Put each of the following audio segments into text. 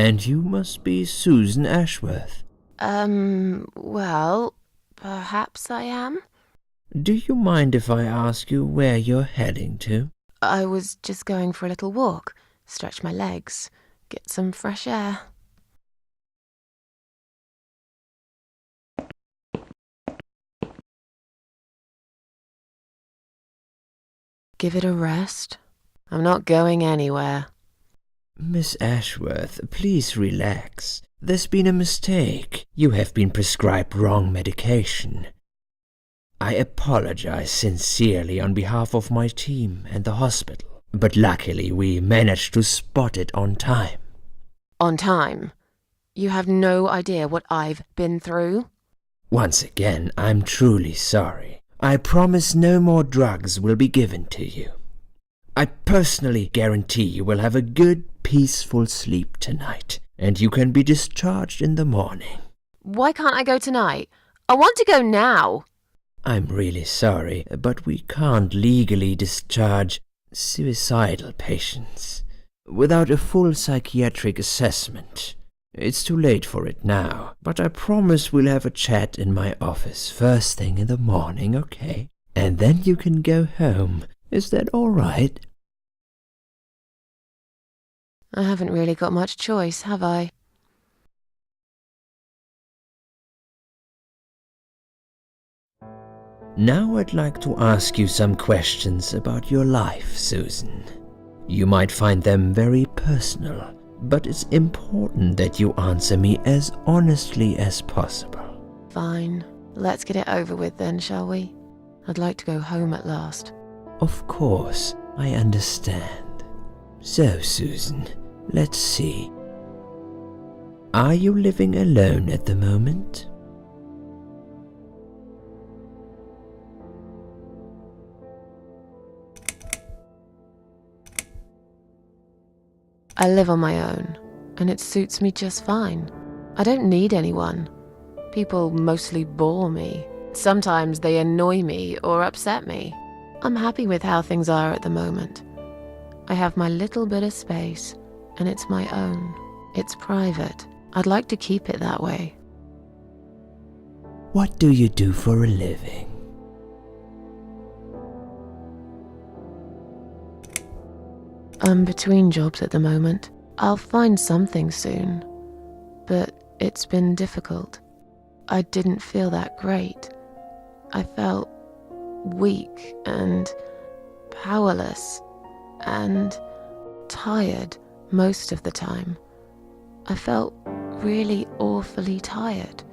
And you must be Susan Ashworth. Well, perhaps I am. Do you mind if I ask you where you're heading to? I was just going for a little walk, stretch my legs, get some fresh air. Give it a rest. I'm not going anywhere. Miss Ashworth, please relax. There's been a mistake. You have been prescribed wrong medication. I apologize sincerely on behalf of my team and the hospital, but luckily we managed to spot it on time. On time? You have no idea what I've been through? Once again, I'm truly sorry. I promise no more drugs will be given to you. I personally guarantee you will have a good, peaceful sleep tonight, and you can be discharged in the morning. Why can't I go tonight? I want to go now. I'm really sorry, but we can't legally discharge suicidal patients without a full psychiatric assessment. It's too late for it now, but I promise we'll have a chat in my office first thing in the morning, okay? And then you can go home. Is that all right? I haven't really got much choice, have I? Now I'd like to ask you some questions about your life, Susan. You might find them very personal, but it's important that you answer me as honestly as possible. Fine. Let's get it over with then, shall we? I'd like to go home at last. Of course, I understand. So, Susan, let's see. Are you living alone at the moment? I live on my own, and it suits me just fine. I don't need anyone. People mostly bore me. Sometimes they annoy me or upset me. I'm happy with how things are at the moment. I have my little bit of space, and it's my own. It's private. I'd like to keep it that way. What do you do for a living? I'm between jobs at the moment. I'll find something soon. But it's been difficult. I didn't feel that great. I felt weak and powerless and tired most of the time. I felt really awfully tired.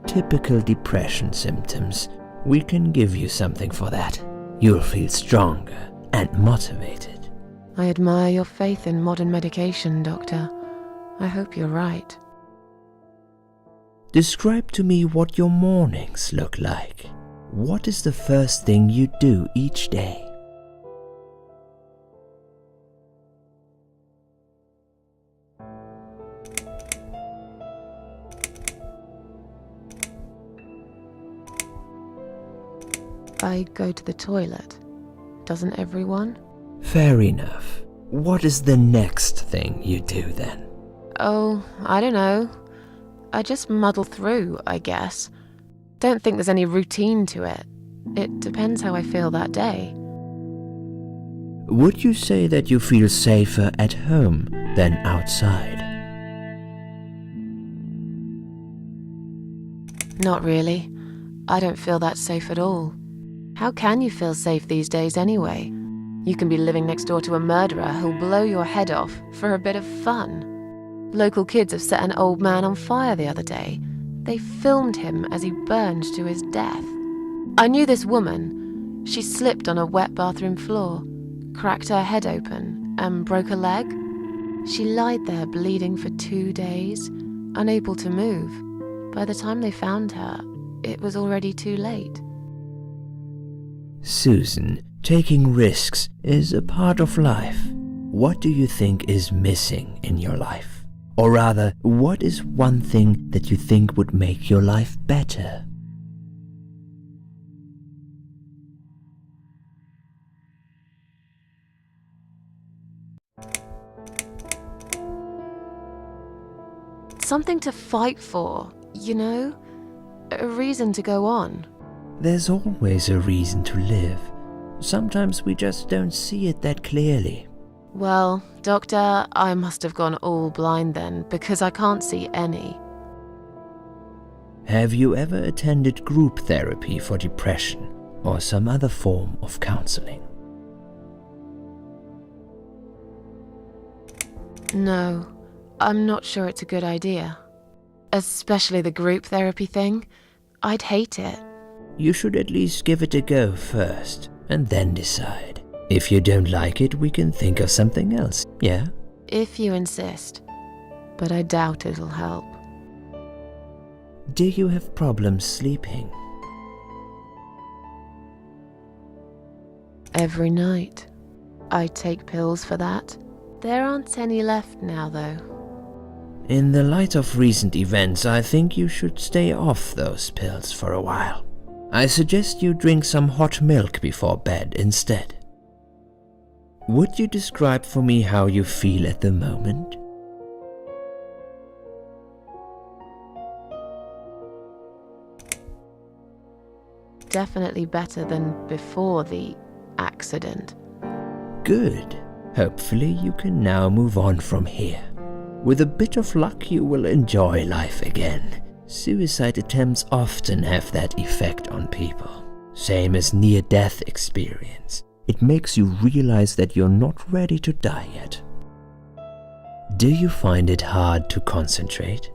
Typical depression symptoms. We can give you something for that. You'll feel stronger and motivated. I admire your faith in modern medication, Doctor. I hope you're right. Describe to me what your mornings look like. What is the first thing you do each day? I go to the toilet. Doesn't everyone? Fair enough. What is the next thing you do then? Oh, I don't know. I just muddle through, I guess. Don't think there's any routine to it. It depends how I feel that day. Would you say that you feel safer at home than outside? Not really. I don't feel that safe at all. How can you feel safe these days anyway? You can be living next door to a murderer who'll blow your head off for a bit of fun. Local kids have set an old man on fire the other day. They filmed him as he burned to his death. I knew this woman. She slipped on a wet bathroom floor, cracked her head open, and broke a leg. She lied there bleeding for 2 days, unable to move. By the time they found her, it was already too late. Susan, taking risks is a part of life. What do you think is missing in your life? Or rather, what is one thing that you think would make your life better? Something to fight for, you know? A reason to go on. There's always a reason to live. Sometimes we just don't see it that clearly. Well, Doctor, I must have gone all blind then, because I can't see any. Have you ever attended group therapy for depression or some other form of counseling? No, I'm not sure it's a good idea. Especially the group therapy thing. I'd hate it. You should at least give it a go first, and then decide. If you don't like it, we can think of something else, yeah? If you insist. But I doubt it'll help. Do you have problems sleeping? Every night. I take pills for that. There aren't any left now, though. In the light of recent events, I think you should stay off those pills for a while. I suggest you drink some hot milk before bed instead. Would you describe for me how you feel at the moment? Definitely better than before the accident. Good. Hopefully you can now move on from here. With a bit of luck, you will enjoy life again. Suicide attempts often have that effect on people. Same as near-death experience. It makes you realize that you're not ready to die yet. Do you find it hard to concentrate?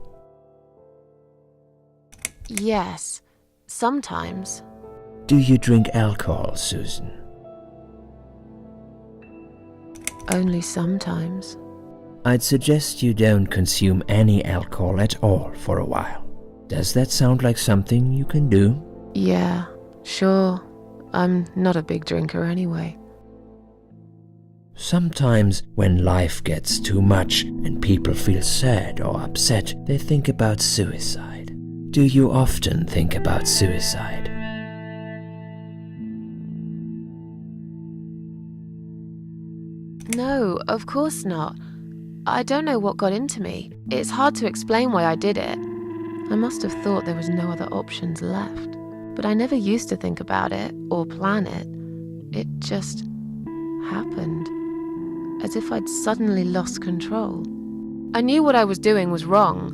Yes, sometimes. Do you drink alcohol, Susan? Only sometimes. I'd suggest you don't consume any alcohol at all for a while. Does that sound like something you can do? Yeah, sure. I'm not a big drinker anyway. Sometimes when life gets too much and people feel sad or upset, they think about suicide. Do you often think about suicide? No, of course not. I don't know what got into me. It's hard to explain why I did it. I must have thought there was no other options left. But I never used to think about it or plan it. It just happened. As if I'd suddenly lost control. I knew what I was doing was wrong,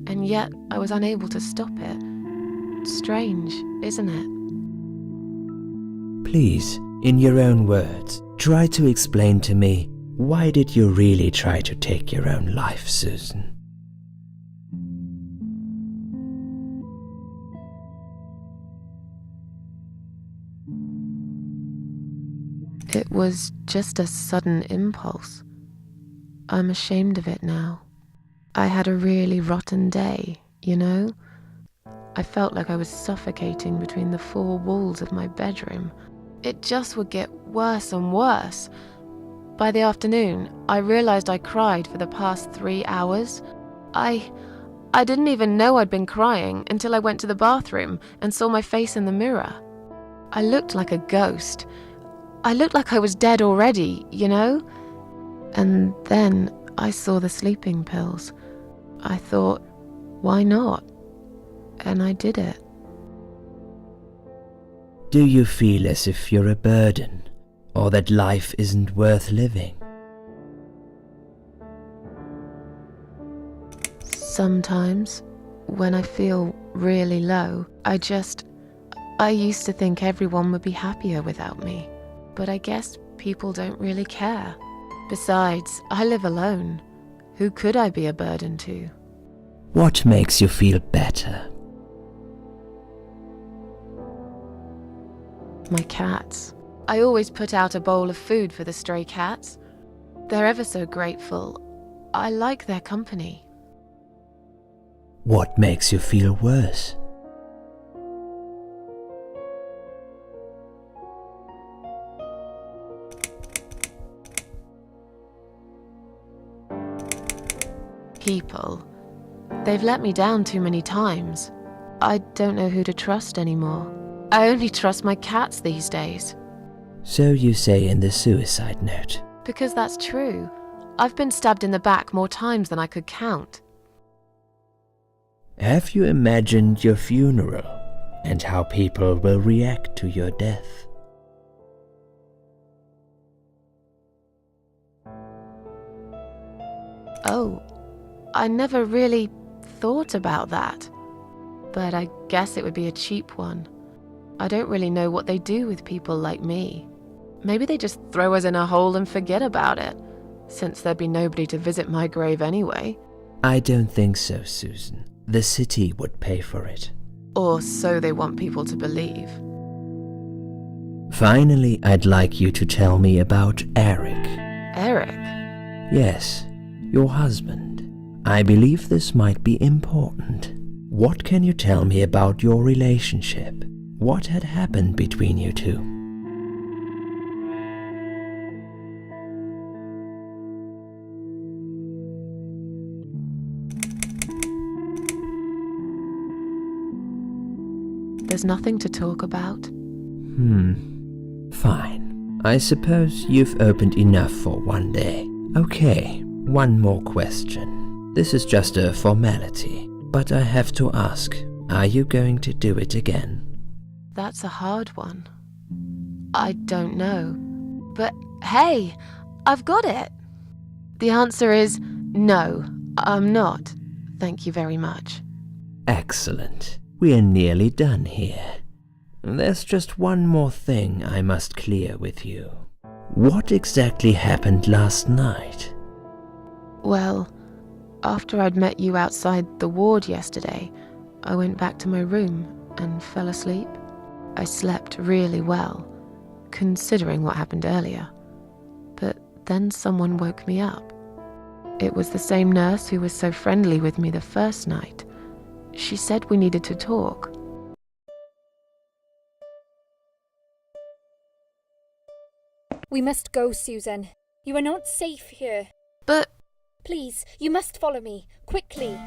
and yet I was unable to stop it. Strange, isn't it? Please, in your own words, try to explain to me, why did you really try to take your own life, Susan? It was just a sudden impulse. I'm ashamed of it now. I had a really rotten day, you know? I felt like I was suffocating between the four walls of my bedroom. It just would get worse and worse. By the afternoon, I realized I cried for the past 3 hours. I didn't even know I'd been crying until I went to the bathroom and saw my face in the mirror. I looked like a ghost. I looked like I was dead already, you know? And then I saw the sleeping pills. I thought, why not? And I did it. Do you feel as if you're a burden, or that life isn't worth living? Sometimes, when I feel really low, I used to think everyone would be happier without me. But I guess people don't really care. Besides, I live alone. Who could I be a burden to? What makes you feel better? My cats. I always put out a bowl of food for the stray cats. They're ever so grateful. I like their company. What makes you feel worse? People. They've let me down too many times. I don't know who to trust anymore. I only trust my cats these days. So you say in the suicide note. Because that's true. I've been stabbed in the back more times than I could count. Have you imagined your funeral and how people will react to your death? Oh, I never really thought about that. But I guess it would be a cheap one. I don't really know what they do with people like me. Maybe they just throw us in a hole and forget about it, since there'd be nobody to visit my grave anyway. I don't think so, Susan. The city would pay for it. Or so they want people to believe. Finally, I'd like you to tell me about Eric. Eric? Yes, your husband. I believe this might be important. What can you tell me about your relationship? What had happened between you two? There's nothing to talk about. Fine. I suppose you've opened enough for one day. Okay, one more question. This is just a formality, but I have to ask, are you going to do it again? That's a hard one. I don't know. But hey, I've got it. The answer is no, I'm not. Thank you very much. Excellent. We're nearly done here. There's just one more thing I must clear with you. What exactly happened last night? Well, after I'd met you outside the ward yesterday, I went back to my room and fell asleep. I slept really well, considering what happened earlier. But then someone woke me up. It was the same nurse who was so friendly with me the first night. She said we needed to talk. We must go, Susan. You are not safe here. But Please, you must follow me, quickly.